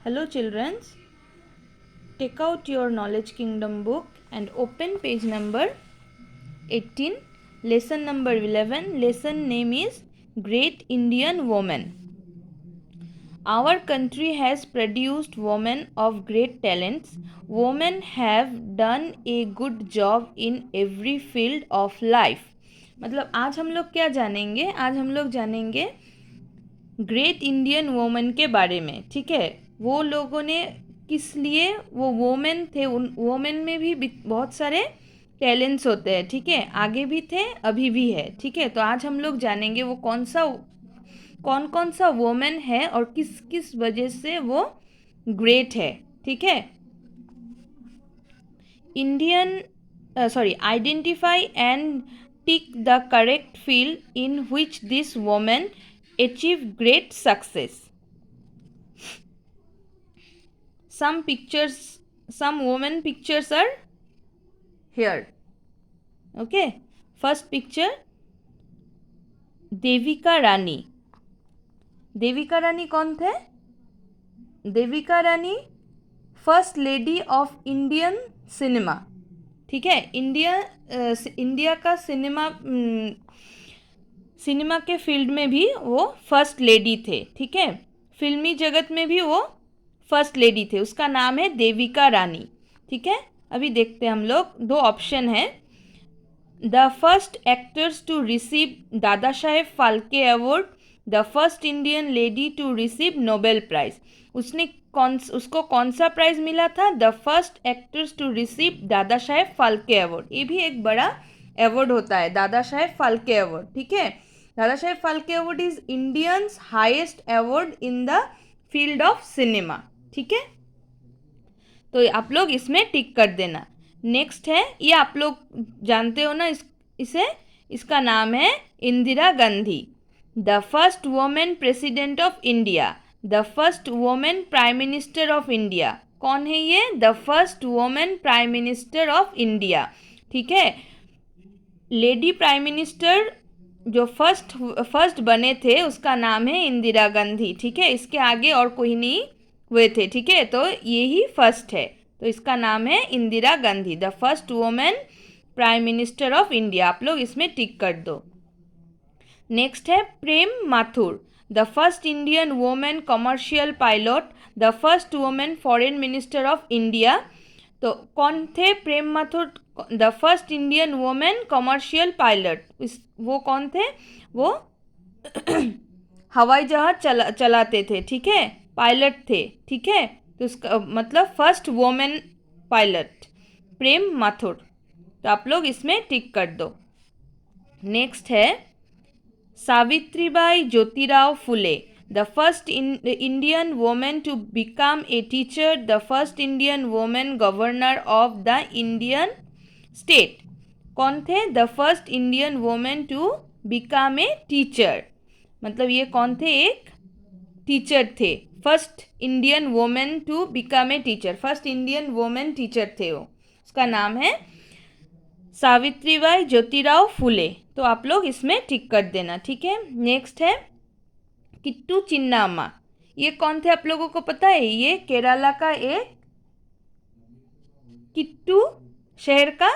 Hello children, take out your Knowledge Kingdom book and open page number 18, lesson number 11. Lesson name is Great Indian Woman. Our country has produced women of great talents. Women have done a good job in every field of life. मतलब आज हम लोग क्या जानेंगे? आज हम लोग जानेंगे ग्रेट इंडियन वोमेन के बारे में. ठीक है, वो लोगों ने किस लिए वो वोमेन थे, उन वोमेन में भी बहुत सारे टैलेंट्स होते हैं. ठीक है, आगे भी थे, अभी भी है. ठीक है, तो आज हम लोग जानेंगे वो कौन कौन सा वोमेन है और किस किस वजह से वो ग्रेट है. ठीक है, identify and tick the correct field in which this women achieve great success. Some women pictures are here. Okay, first picture, Devika Rani. Devika Rani कौन थे? Devika Rani first lady of Indian cinema. ठीक है, इंडिया का सिनेमा के फील्ड में भी वो फर्स्ट लेडी थे. ठीक है, फिल्मी जगत में भी वो फर्स्ट लेडी थे. उसका नाम है देविका रानी. ठीक है, अभी देखते हैं हम लोग. दो ऑप्शन है. The first actress to receive Dadasaheb Phalke award, the first Indian lady to receive Nobel prize. उसको कौन सा प्राइज मिला था? The first actress to receive Dadasaheb Phalke award. ये भी एक बड़ा अवार्ड होता है, दादा साहेब फाल्के अवार्ड. ठीक है, Dadasaheb Phalke award is Indians highest award in the field of cinema. ठीक है, तो आप लोग इसमें टिक कर देना. नेक्स्ट है, ये आप लोग जानते हो ना, इसका नाम है Indira Gandhi. The first women president of India, the first women prime minister of India. कौन है ये? The first women prime minister of India. ठीक है, लेडी प्राइम मिनिस्टर जो फर्स्ट बने थे उसका नाम है इंदिरा गांधी. ठीक है, इसके आगे और कोई नहीं हुए थे. ठीक है, तो ये ही फर्स्ट है, तो इसका नाम है Indira Gandhi, the first women prime minister of India. आप लोग इसमें टिक कर दो. नेक्स्ट है Prem Mathur, the first Indian women commercial pilot, the first women foreign minister of India. तो कौन थे Prem Mathur? The first Indian women commercial pilot. वो कौन थे? वो हवाई जहाज चलाते थे. ठीक है, पायलट थे. ठीक है, तो उसका मतलब फर्स्ट वुमेन पायलट प्रेम माथुर. तो आप लोग इसमें टिक कर दो. नेक्स्ट है Savitribai Jyotirao Phule, the first Indian woman to become a teacher, the first Indian woman governor of the Indian state. कौन थे? the first Indian woman to become a teacher. मतलब ये कौन थे? एक टीचर थे. First Indian women to become a teacher, first Indian women teacher थे वो. उसका नाम है सावित्रीबाई ज्योतिराव फुले. तो आप लोग इसमें टिक कर देना. ठीक है, नेक्स्ट है किट्टू चिन्नाम्मा. ये कौन थे? आप लोगों को पता है? ये केरला का एक किट्टू शहर का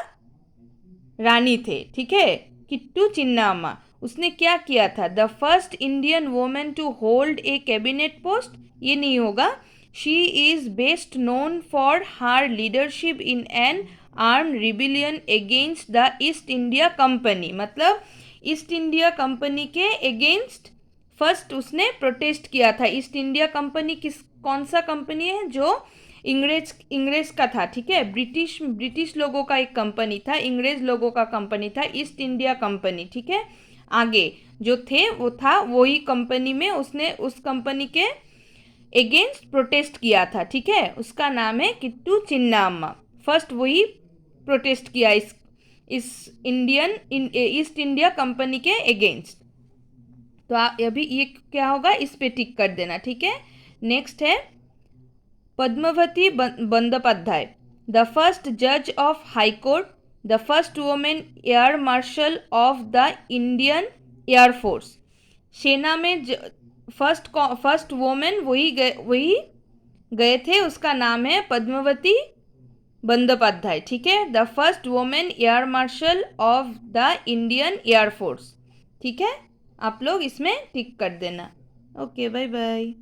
रानी थे. ठीक है, किट्टू चिन्नाम्मा. उसने क्या किया था? The first Indian women to hold a cabinet post. ये नहीं होगा. She is best known for her leadership in an arm rebellion against the East India Company. मतलब ईस्ट इंडिया कंपनी के अगेंस्ट फर्स्ट उसने प्रोटेस्ट किया था. East India company कौन सा कंपनी है? जो इंग्रेज का था. ठीक है, ब्रिटिश लोगों का एक कंपनी था, इंग्रेज लोगों का कंपनी था, ईस्ट इंडिया कंपनी. ठीक है, आगे जो थे वो था वही कंपनी में उसने उस कंपनी के अगेंस्ट प्रोटेस्ट किया था. ठीक है, उसका नाम है किट्टू चिन्नाम्मा. फर्स्ट वही प्रोटेस्ट किया इस ईस्ट इंडिया कंपनी के अगेंस्ट. तो अभी ये क्या होगा? इस पे टिक कर देना. ठीक है, नेक्स्ट है पद्मावती बंदोपाध्याय, द फर्स्ट जज of high court, the first women air marshal of the Indian air force. सेना में फर्स्ट वुमेन वही गए थे उसका नाम है पद्मावती बंदोपाध्याय। ठीक है, the first women air marshal of the Indian Air Force. ठीक है, आप लोग इसमें टिक कर देना। Okay, bye bye.